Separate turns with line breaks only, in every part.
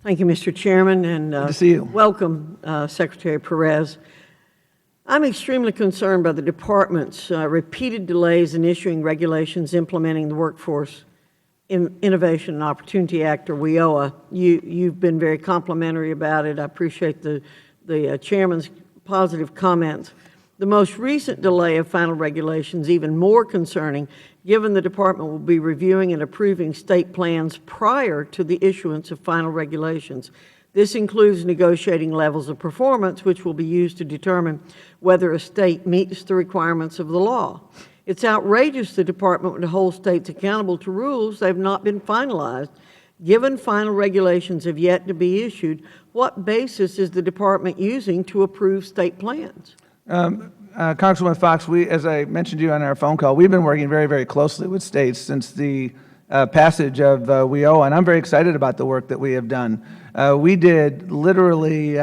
Thank you, Mr. Chairman, and
Good to see you.
welcome, Secretary Perez. I'm extremely concerned by the Department's repeated delays in issuing regulations implementing the Workforce Innovation and Opportunity Act, or WIOA. You've been very complimentary about it. I appreciate the Chairman's positive comments. The most recent delay of final regulations even more concerning, given the Department will be reviewing and approving state plans prior to the issuance of final regulations. This includes negotiating levels of performance, which will be used to determine whether a state meets the requirements of the law. It's outrageous the Department would hold states accountable to rules that have not been finalized. Given final regulations have yet to be issued, what basis is the Department using to approve state plans?
Congresswoman Foxx, as I mentioned to you on our phone call, we've been working very, very closely with states since the passage of WIOA, and I'm very excited about the work that we have done. We did literally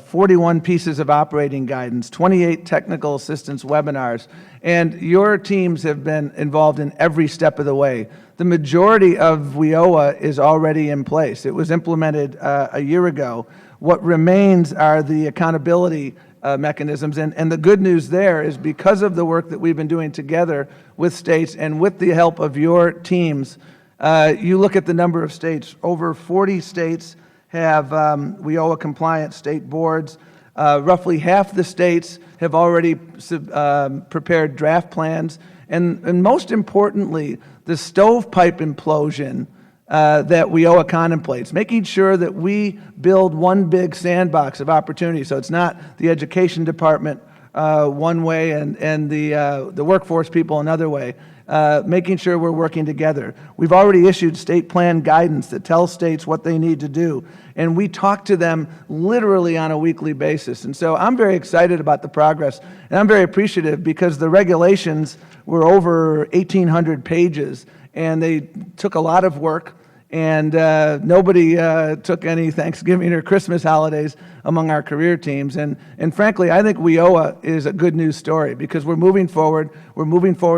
41 pieces of operating guidance, 28 technical assistance webinars, and your teams have been involved in every step of the way. The majority of WIOA is already in place. It was implemented a year ago. What remains are the accountability mechanisms, and the good news there is because of the work that we've been doing together with states and with the help of your teams, you look at the number of states, over 40 states have WIOA compliant state boards. Roughly half the states have already prepared draft plans, and most importantly, the stovepipe implosion that WIOA contemplates, making sure that we build one big sandbox of opportunity. So it's not the education department one way and the workforce people another way, making sure we're working together. We've already issued state plan guidance that tells states what they need to do, and we talk to them literally on a weekly basis. And so I'm very excited about the progress, and I'm very appreciative because the regulations were over 1,800 pages, and they took a lot of work. And nobody took any Thanksgiving or Christmas holidays among our career teams. And frankly, I think WIOA is a good news story because we're moving forward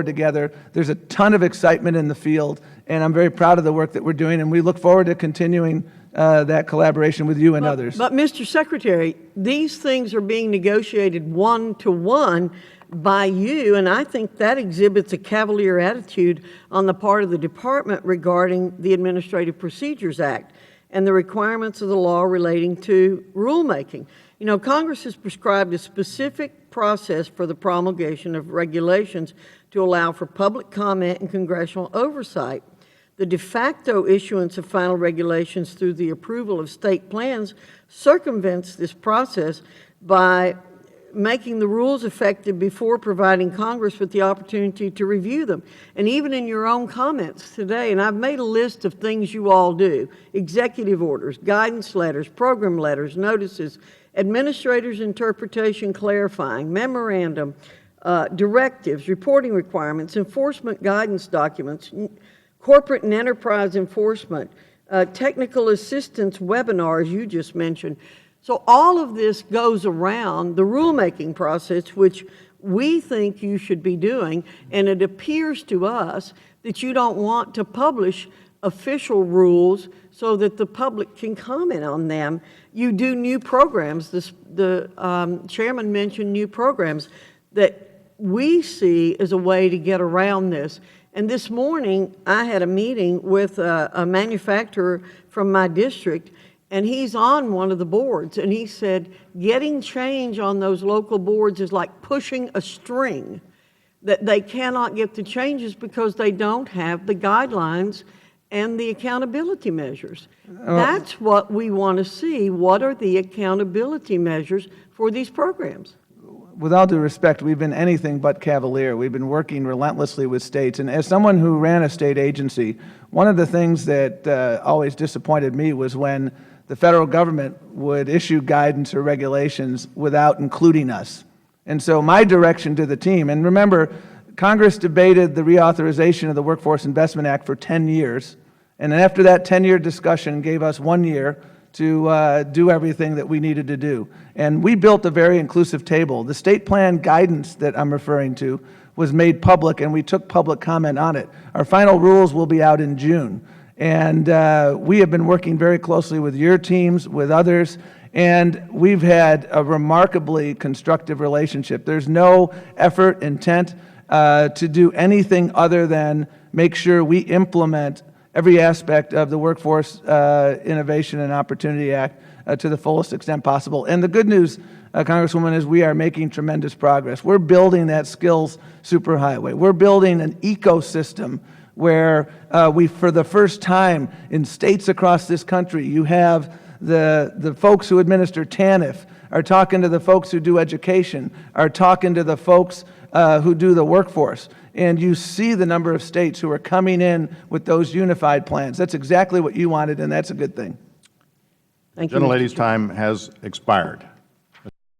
together. There's a ton of excitement in the field, and I'm very proud of the work that we're doing, and we look forward to continuing that collaboration with you and others.
But Mr. Secretary, these things are being negotiated one-to-one by you, and I think that exhibits a cavalier attitude on the part of the Department regarding the Administrative Procedures Act and the requirements of the law relating to rulemaking. You know, Congress has prescribed a specific process for the promulgation of regulations to allow for public comment and congressional oversight. The de facto issuance of final regulations through the approval of state plans circumvents this process by making the rules effective before providing Congress with the opportunity to review them. And even in your own comments today, and I've made a list of things you all do: executive orders, guidance letters, program letters, notices, administrators' interpretation clarifying, memorandum, directives, reporting requirements, enforcement guidance documents, corporate and enterprise enforcement, technical assistance webinars you just mentioned. So all of this goes around the rulemaking process, which we think you should be doing, and it appears to us that you don't want to publish official rules so that the public can comment on them. You do new programs. The chairman mentioned new programs that we see as a way to get around this. And this morning, I had a meeting with a manufacturer from my district, and he's on one of the boards, and he said getting change on those local boards is like pushing a string, that they cannot get the changes because they don't have the guidelines and the accountability measures. That's what we want to see. What are the accountability measures for these programs?
With all due respect, we've been anything but cavalier. We've been working relentlessly with states. And as someone who ran a state agency, one of the things that always disappointed me was when the federal government would issue guidance or regulations without including us. And so my direction to the team, and remember, Congress debated the reauthorization of the Workforce Investment Act for 10 years, and then after that 10-year discussion gave us 1 year to do everything that we needed to do. And we built a very inclusive table. The state plan guidance that I'm referring to was made public, and we took public comment on it. Our final rules will be out in June. And we have been working very closely with your teams, with others, and we've had a remarkably constructive relationship. There's no effort, intent to do anything other than make sure we implement every aspect of the Workforce Innovation and Opportunity Act to the fullest extent possible. And the good news, Congresswoman, is we are making tremendous progress. We're building that skills superhighway. We're building an ecosystem where we, for the first time in states across this country, you have the folks who administer TANF are talking to the folks who do education, are talking to the folks who do the workforce. And you see the number of states who are coming in with those unified plans. That's exactly what you wanted, and that's a good thing.
Thank you,
Gentlelady's time has expired.